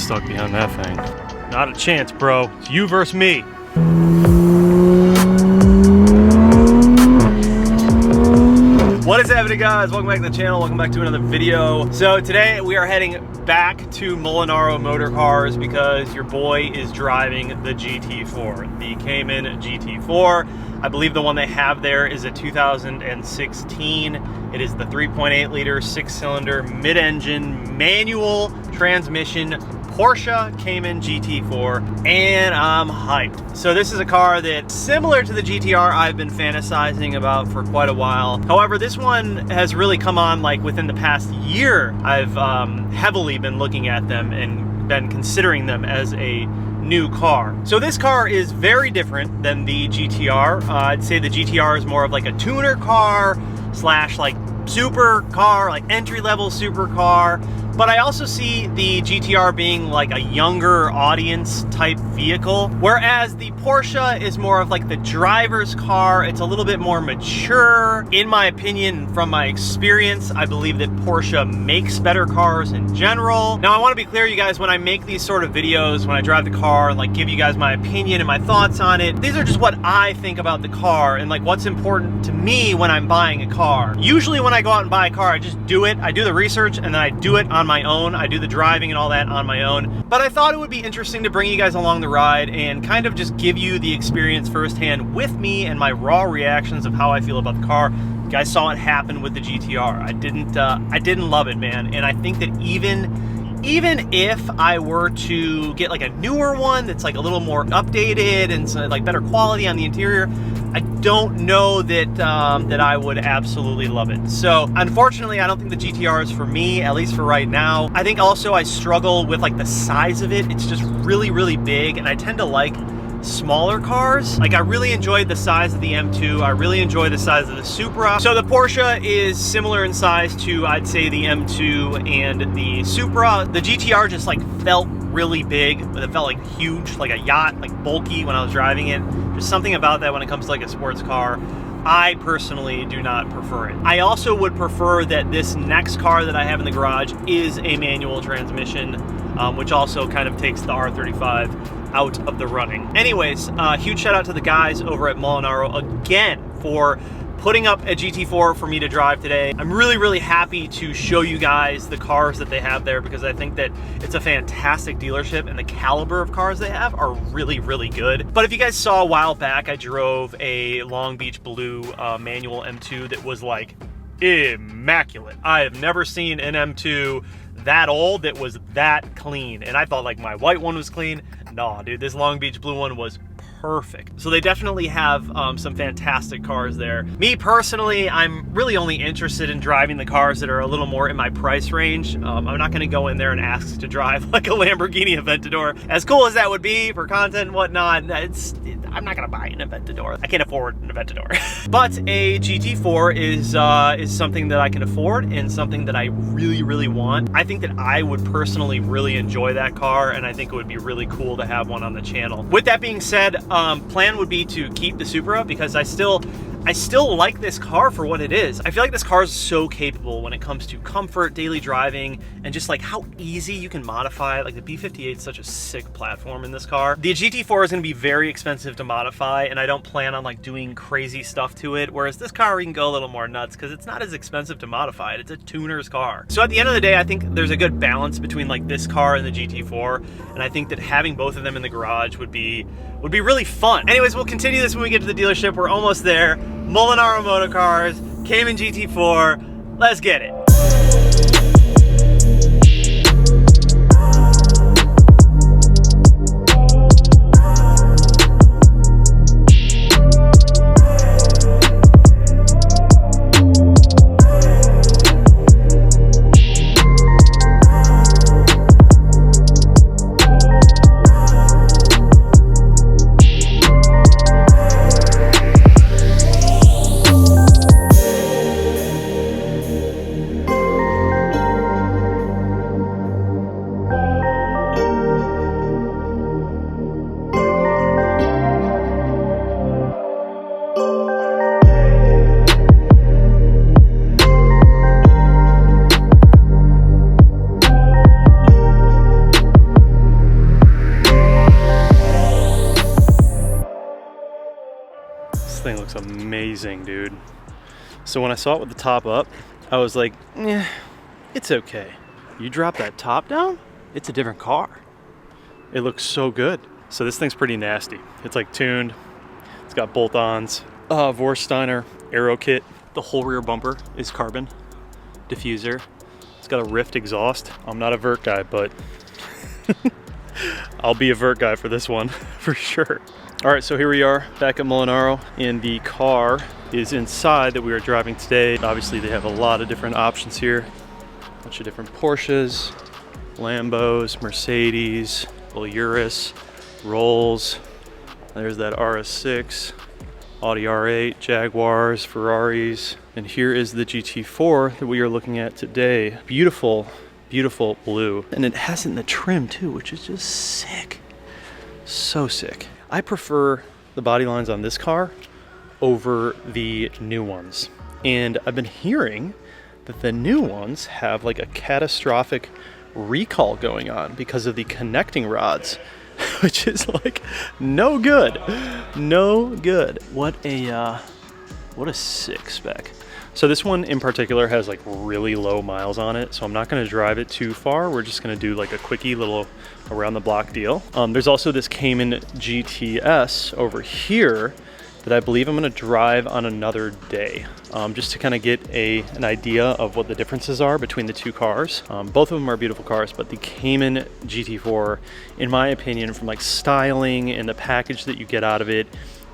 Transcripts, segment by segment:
stuck behind that thing. Not a chance, bro. It's you versus me. What is happening, guys? Welcome back to the channel. Welcome back to another video. So today we are heading back to Molinaro Motor Cars because your boy is driving the GT4, the Cayman Gt4. I believe the one they have there is a 2016. It is the 3.8 liter, 6-cylinder, mid-engine, manual transmission Porsche Cayman GT4, and I'm hyped. So this is a car that's similar to the GTR I've been fantasizing about for quite a while. However, this one has really come on like within the past year. I've heavily been looking at them and been considering them as a new car. So this car is very different than the GTR. I'd say the GTR is more of like a tuner car slash like super car, like entry-level super car. But I also see the GTR being like a younger audience type vehicle, whereas the Porsche is more of like the driver's car. It's a little bit more mature. In my opinion, from my experience, I believe that Porsche makes better cars in general. Now, I want to be clear, you guys, when I make these sort of videos, when I drive the car and like give you guys my opinion and my thoughts on it, these are just what I think about the car and like what's important to me when I'm buying a car. Usually when I go out and buy a car, I just do it. I do the research and then I do it on my own. I do the driving and all that on my own. But I thought it would be interesting to bring you guys along the ride and kind of just give you the experience firsthand with me and my raw reactions of how I feel about the car. You guys saw it happen with the GTR. I didn't love it, man. And I think that even if I were to get like a newer one that's like a little more updated and so like better quality on the interior, I don't know that that I would absolutely love it. So unfortunately, I don't think the GTR is for me, at least for right now. I think also I struggle with like the size of it. It's just really, really big, and I tend to like smaller cars. Like I really enjoyed the size of the M2. I really enjoy the size of the Supra. So the Porsche is similar in size to, I'd say, the M2 and the Supra. The GTR just like felt really big, but it felt like huge, like a yacht, like bulky when I was driving it. There's something about that when it comes to like a sports car. I personally do not prefer it. I also would prefer that this next car that I have in the garage is a manual transmission, which also kind of takes the R35 out of the running. Anyways, huge shout out to the guys over at Molinaro again for putting up a GT4 for me to drive today. I'm really, really happy to show you guys the cars that they have there because I think that it's a fantastic dealership and the caliber of cars they have are really, really good. But if you guys saw a while back, I drove a Long Beach Blue manual M2 that was like immaculate. I have never seen an M2 that old that was that clean, and I thought like my white one was clean. No, dude, this Long Beach Blue one was perfect. So they definitely have some fantastic cars there. Me personally, I'm really only interested in driving the cars that are a little more in my price range. I'm not going to go in there and ask to drive like a Lamborghini Aventador. As cool as that would be for content and whatnot, I'm not going to buy an Aventador. I can't afford an Aventador. But a GT4 is something that I can afford and something that I really, really want. I think that I would personally really enjoy that car, and I think it would be really cool to have one on the channel. With that being said, plan would be to keep the Supra because I still like this car for what it is. I feel like this car is so capable when it comes to comfort, daily driving, and just like how easy you can modify it. Like the B58 is such a sick platform in this car. The GT4 is going to be very expensive to modify, and I don't plan on like doing crazy stuff to it. Whereas this car, we can go a little more nuts because it's not as expensive to modify it. It's a tuner's car. So at the end of the day, I think there's a good balance between like this car and the GT4, and I think that having both of them in the garage would be really fun. Anyways, we'll continue this when we get to the dealership. We're almost there. Molinaro Motor Cars, Cayman GT4, let's get it. This thing looks amazing, dude. So when I saw it with the top up, I was like, eh, it's okay. You drop that top down, it's a different car. It looks so good. So this thing's pretty nasty. It's like tuned. It's got bolt-ons, Vorsteiner aero kit. The whole rear bumper is carbon. Diffuser. It's got a Rift exhaust. I'm not a vert guy, but I'll be a vert guy for this one for sure. All right, so here we are back at Molinaro, and the car is inside that we are driving today. Obviously, they have a lot of different options here. A bunch of different Porsches, Lambos, Mercedes, Urus, Rolls. There's that RS6, Audi R8, Jaguars, Ferraris. And here is the GT4 that we are looking at today. Beautiful, beautiful blue. And it has it in the trim too, which is just sick. So sick. I prefer the body lines on this car over the new ones. And I've been hearing that the new ones have like a catastrophic recall going on because of the connecting rods, which is like no good. No good. What a sick spec. So this one in particular has like really low miles on it, so I'm not going to drive it too far. We're just going to do like a quickie little around the block deal. There's also this Cayman GTS over here that I believe I'm going to drive on another day, just to kind of get an idea of what the differences are between the two cars. Both of them are beautiful cars, but the Cayman GT4, in my opinion, from like styling and the package that you get out of it,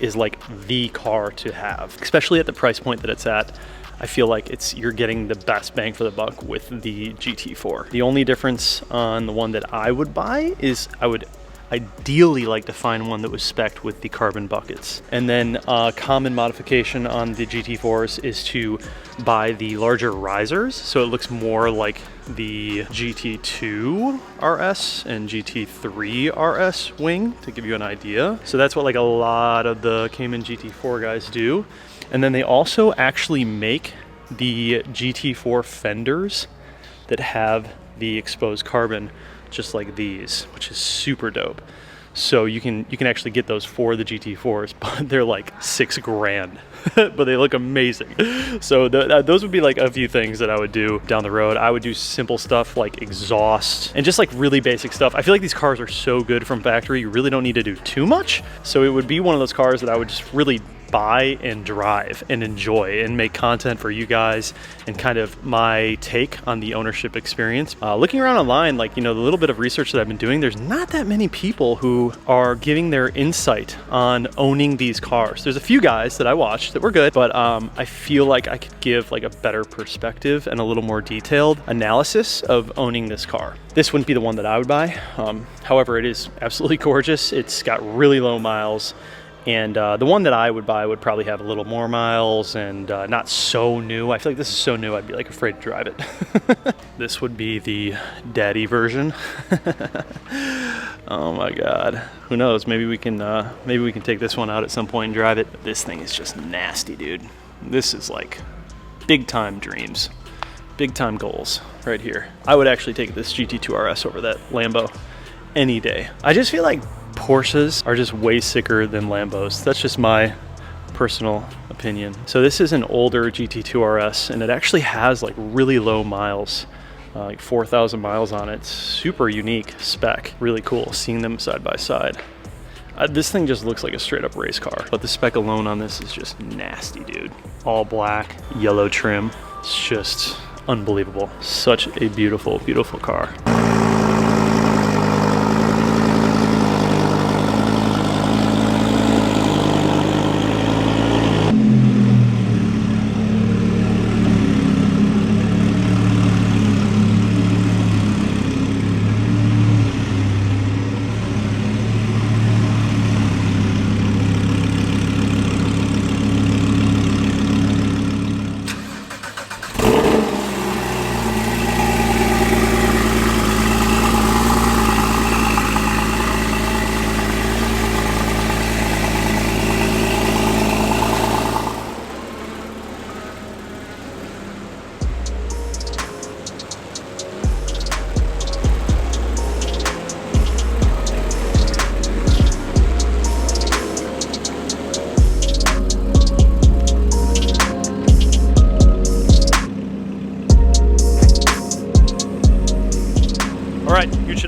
is like the car to have, especially at the price point that it's at. I feel like you're getting the best bang for the buck with the GT4. The only difference on the one that I would buy is I would ideally like to find one that was spec'd with the carbon buckets. And then a common modification on the GT4s is to buy the larger risers, so it looks more like the GT2 RS and GT3 RS wing, to give you an idea. So that's what like a lot of the Cayman GT4 guys do. And then they also actually make the GT4 fenders that have the exposed carbon just like these, which is super dope. So you can actually get those for the GT4s, but they're like $6 grand, but they look amazing. So those would be like a few things that I would do down the road. I would do simple stuff like exhaust and just like really basic stuff. I feel like these cars are so good from factory, you really don't need to do too much. So it would be one of those cars that I would just really buy and drive and enjoy and make content for you guys and kind of my take on the ownership experience. Looking around online, like, you know, the little bit of research that I've been doing, there's not that many people who are giving their insight on owning these cars. There's a few guys that I watched that were good, but I feel like I could give like a better perspective and a little more detailed analysis of owning this car. This wouldn't be the one that I would buy. However, it is absolutely gorgeous. It's got really low miles. And the one that I would buy would probably have a little more miles and not so new. I feel like this is so new, I'd be like afraid to drive it. This would be the daddy version. Oh my God. Who knows? Maybe we can take this one out at some point and drive it. But this thing is just nasty, dude. This is like big time dreams, big time goals right here. I would actually take this GT2 RS over that Lambo any day. I just feel like Porsches are just way sicker than Lambos. That's just my personal opinion. So this is an older GT2 RS, and it actually has like really low miles, like 4,000 miles on it. Super unique spec. Really cool seeing them side by side. This thing just looks like a straight up race car, but the spec alone on this is just nasty, dude. All black, yellow trim. It's just unbelievable. Such a beautiful, beautiful car.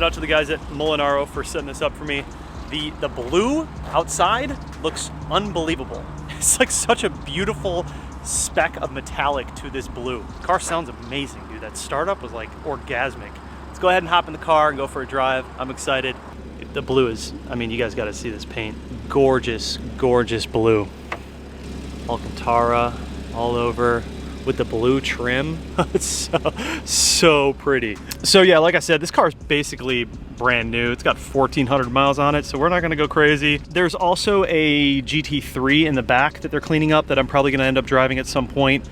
Shout out to the guys at Molinaro for setting this up for me. The blue outside looks unbelievable. It's like such a beautiful speck of metallic to this blue. The car sounds amazing, dude. That startup was like orgasmic. Let's go ahead and hop in the car and go for a drive. I'm excited. The blue is, I mean, you guys got to see this paint. Gorgeous, gorgeous blue. Alcantara all over with the blue trim. It's so pretty. So yeah, like I said, this car is basically brand new. It's got 1,400 miles on it, so we're not gonna go crazy. There's also a GT3 in the back that they're cleaning up that I'm probably gonna end up driving at some point.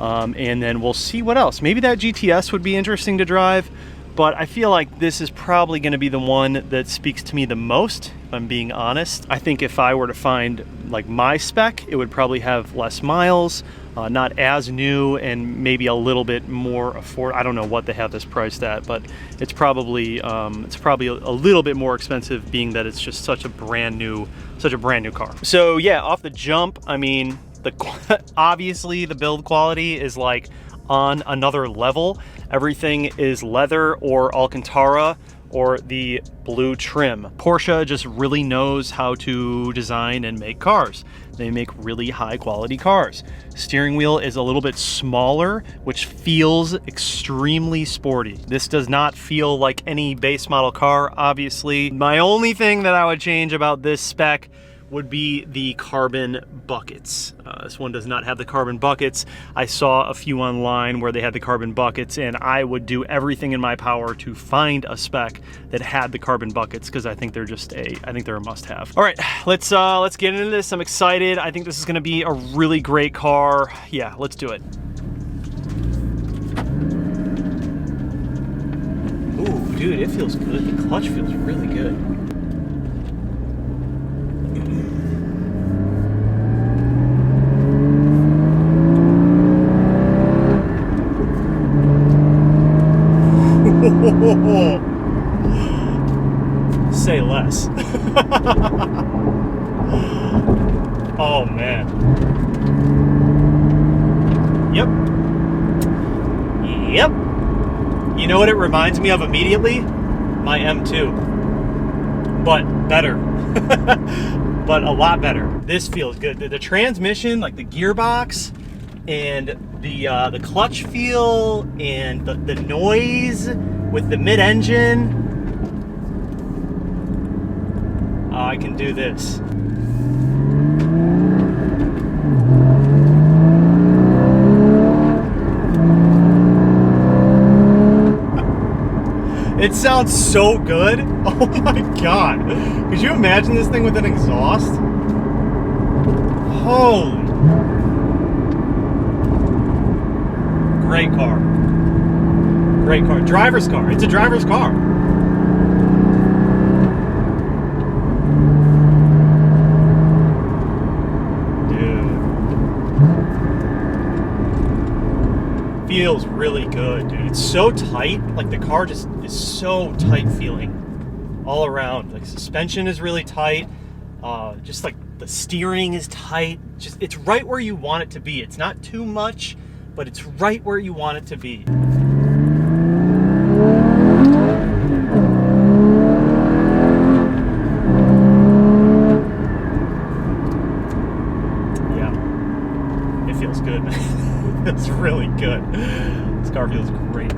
And then we'll see what else. Maybe that GTS would be interesting to drive, but I feel like this is probably gonna be the one that speaks to me the most, if I'm being honest. I think if I were to find like my spec, it would probably have less miles, not as new, and maybe a little bit more affordable. I don't know what they have this priced at, but it's probably a little bit more expensive, being that it's just such a brand new car. So yeah, off the jump, I mean, obviously the build quality is like on another level. Everything is leather or Alcantara or the blue trim. Porsche just really knows how to design and make cars. They make really high quality cars. Steering wheel is a little bit smaller, which feels extremely sporty. This does not feel like any base model car, obviously. My only thing that I would change about this spec would be the carbon buckets. This one does not have the carbon buckets. I saw a few online where they had the carbon buckets, and I would do everything in my power to find a spec that had the carbon buckets, because I think they're a must-have. All right, let's get into this. I'm excited. I think this is gonna be a really great car. Yeah, let's do it. Ooh, dude, it feels good. The clutch feels really good. Say less. Oh man. Yep. You know what it reminds me of immediately? My M2. But better. But a lot better. This feels good. The transmission, like the gearbox, and the clutch feel, and the noise with the mid-engine. I can do this. It sounds so good. Oh my god. Could you imagine this thing with an exhaust? Holy. Great car. Great car. Driver's car. It's a driver's car. Feels really good, dude. It's so tight. Like the car just is so tight feeling all around. Like suspension is really tight. Just like the steering is tight. Just, it's right where you want it to be. It's not too much, but it's right where you want it to be. Yeah, it feels good. It's really good. This car feels great.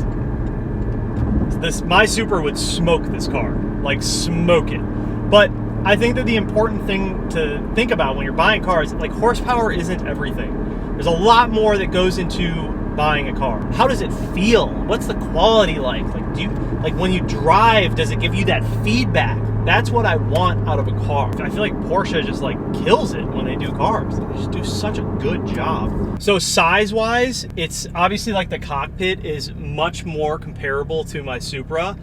My Supra would smoke this car, like smoke it. But I think that the important thing to think about when you're buying cars, like horsepower isn't everything. There's a lot more that goes into buying a car. How does it feel? What's the quality like? Like when you drive, does it give you that feedback? That's what I want out of a car. I feel like Porsche just like kills it when they do cars. They just do such a good job. So size-wise, it's obviously like the cockpit is much more comparable to my Supra.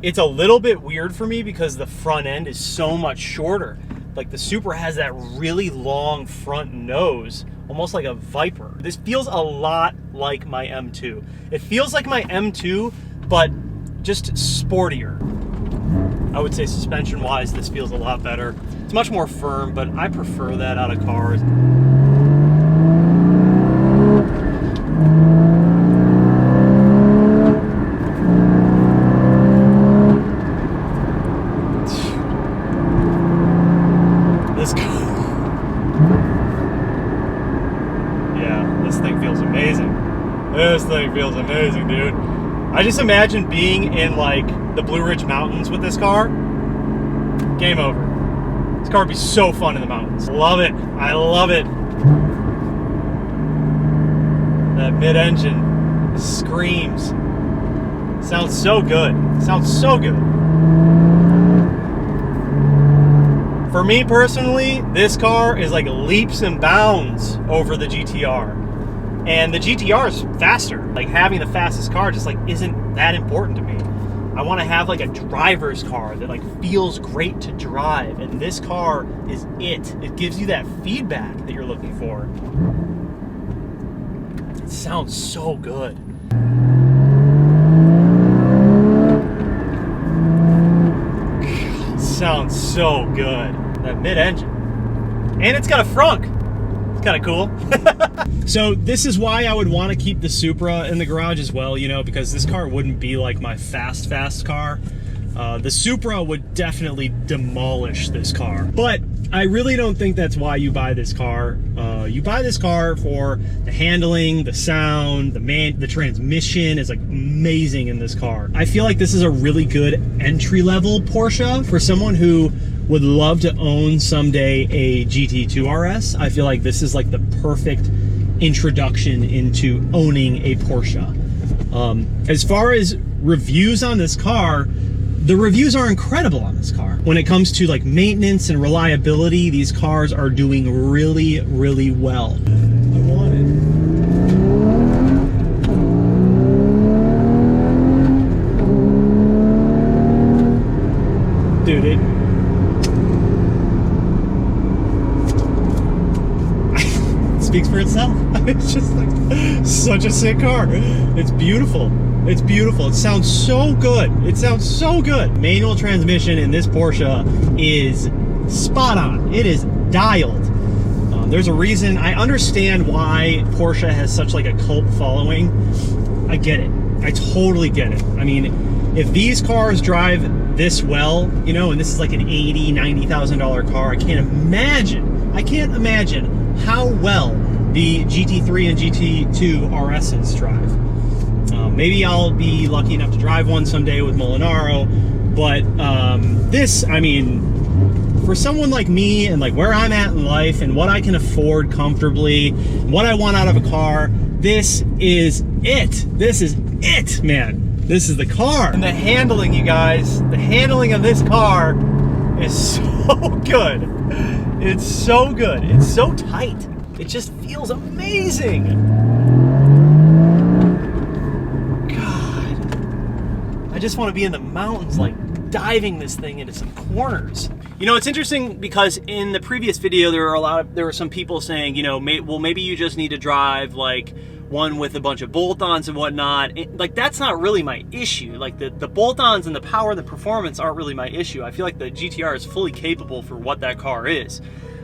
It's a little bit weird for me because the front end is so much shorter. Like the Supra has that really long front nose, almost like a Viper. This feels a lot like my M2. It feels like my M2, but just sportier. I would say suspension-wise, this feels a lot better. It's much more firm, but I prefer that out of cars. This yeah, this thing feels amazing. This thing feels amazing, dude. I just imagine being in like the Blue Ridge Mountains with this car. Game over. This car would be so fun in the mountains. Love it. I love it. That mid-engine screams. Sounds so good. Sounds so good. For me personally, this car is like leaps and bounds over the GTR. And the GTR is faster. Like having the fastest car just like isn't that important to me. I want to have like a driver's car that like feels great to drive. And this car is it. It gives you that feedback that you're looking for. It sounds so good. It sounds so good. That mid-engine. And it's got a frunk. It's kind of cool. So this is why I would want to keep the Supra in the garage as well, you know, because this car wouldn't be like my fast car. The Supra would definitely demolish this car. But I really don't think that's why you buy this car. You buy this car for the handling, the sound, the transmission is like amazing in this car. I feel like this is a really good entry-level Porsche for someone who would love to own someday a GT2 RS. I feel like this is like the perfect introduction into owning a Porsche. As far as reviews on this car, the reviews are incredible on this car. When it comes to like maintenance and reliability, these cars are doing really, really well. I want it. Dude, it speaks for itself. It's just like such a sick car. It's beautiful. It's beautiful. It sounds so good. It sounds so good. Manual transmission in this Porsche is spot on. It is dialed. There's a reason. I understand why Porsche has such like a cult following. I get it. I totally get it. I mean, if these cars drive this well, you know, and this is like an $80,000, $90,000 car, I can't imagine how well the GT3 and GT2 RSs drive. Maybe I'll be lucky enough to drive one someday with Molinaro, but this, I mean, for someone like me and like where I'm at in life and what I can afford comfortably, what I want out of a car, this is it. This is it, man. This is the car. And the handling, you guys, the handling of this car is so good. It's so good. It's so tight. It just feels amazing. God. I just want to be in the mountains, like diving this thing into some corners. You know, it's interesting because in the previous video, there were some people saying, you know, well, maybe you just need to drive like one with a bunch of bolt-ons and whatnot. Like, that's not really my issue. Like the bolt-ons and the power and the performance aren't really my issue. I feel like the GTR is fully capable for what that car is.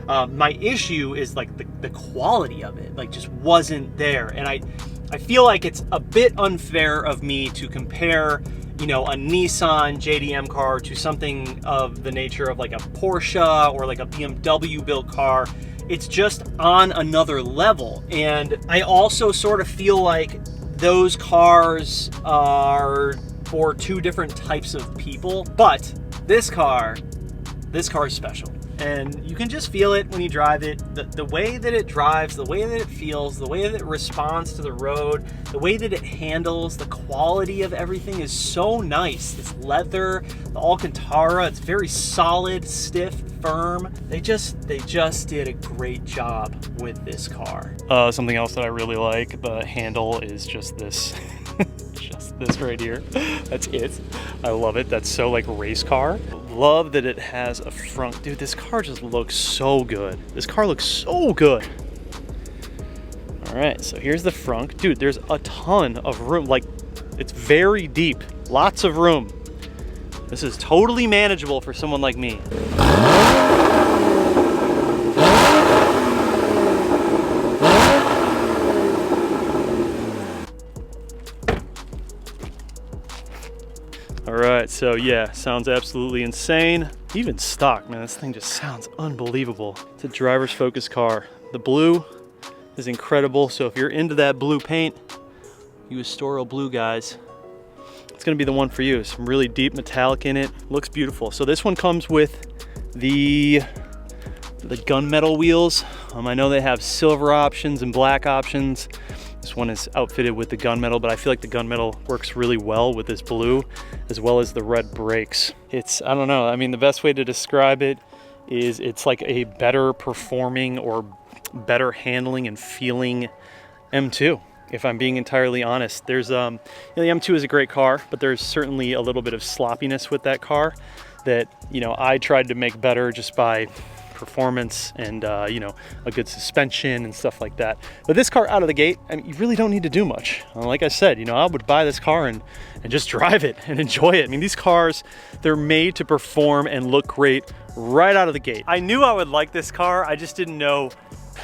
My issue is like the quality of it, like just wasn't there. And I feel like it's a bit unfair of me to compare, you know, a Nissan JDM car to something of the nature of like a Porsche or like a BMW built car. It's just on another level. And I also sort of feel like those cars are for two different types of people. But this car is special. And you can just feel it when you drive it. The way that it drives, the way that it feels, the way that it responds to the road, the way that it handles, the quality of everything is so nice. This leather, the Alcantara, it's very solid, stiff, firm. They just did a great job with this car. Something else that I really like, the handle is just this. Just this right here. That's it. I love it. That's so like race car. Love that it has a front. Dude, this car just looks so good. This car looks so good. All right, so here's the front. Dude, there's a ton of room. Like, it's very deep. Lots of room. This is totally manageable for someone like me. All right, So yeah, sounds absolutely insane. Even stock, man, this thing just sounds unbelievable. It's a driver's focus car. The blue is incredible. So if you're into that blue paint, you Astoria blue guys, it's gonna be the one for you. Some really deep metallic in it. Looks beautiful. So this one comes with the gunmetal wheels. I know they have silver options and black options. This one is outfitted with the gunmetal, but I feel like the gunmetal works really well with this blue, as well as the red brakes. It's, I don't know, I mean, the best way to describe it is it's like a better performing or better handling and feeling M2. If I'm being entirely honest, there's, you know, the M2 is a great car, but there's certainly a little bit of sloppiness with that car that, you know, I tried to make better just by performance and you know, a good suspension and stuff like that. But this car out of the gate, I mean, you really don't need to do much. Like I said, you know, I would buy this car and just drive it and enjoy it. I mean, these cars, they're made to perform and look great right out of the gate. I knew I would like this car, I just didn't know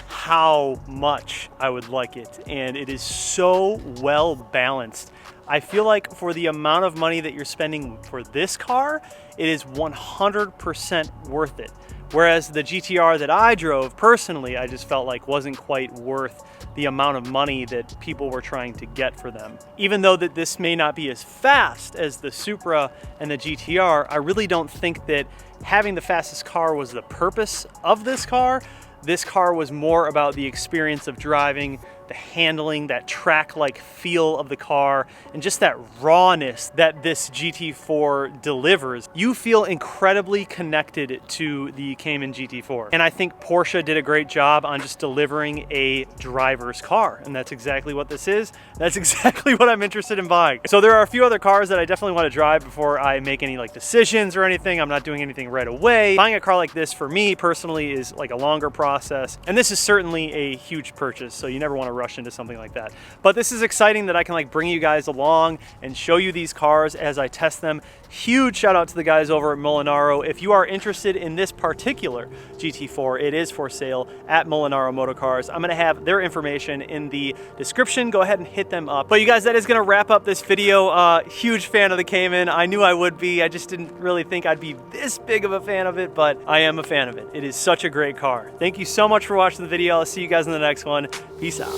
how much I would like it, and it is so well balanced. I feel like for the amount of money that you're spending for this car, it is 100% worth it. Whereas the GTR that I drove, personally, I just felt like wasn't quite worth the amount of money that people were trying to get for them. Even though that this may not be as fast as the Supra and the GTR, I really don't think that having the fastest car was the purpose of this car. This car was more about the experience of driving, the handling, that track-like feel of the car, and just that rawness that this GT4 delivers. You feel incredibly connected to the Cayman GT4. And I think Porsche did a great job on just delivering a driver's car. And that's exactly what this is. That's exactly what I'm interested in buying. So there are a few other cars that I definitely want to drive before I make any like decisions or anything. I'm not doing anything right away. Buying a car like this for me personally is like a longer process. And this is certainly a huge purchase. So you never want to rush into something like that. But this is exciting that I can like bring you guys along and show you these cars as I test them. Huge shout out to the guys over at Molinaro. If you are interested in this particular GT4, it is for sale at Molinaro Motorcars. I'm going to have their information in the description. Go ahead and hit them up. But you guys, that is going to wrap up this video. Huge fan of the Cayman. I knew I would be. I just didn't really think I'd be this big of a fan of it, but I am a fan of it. It is such a great car. Thank you so much for watching the video. I'll see you guys in the next one. Peace out.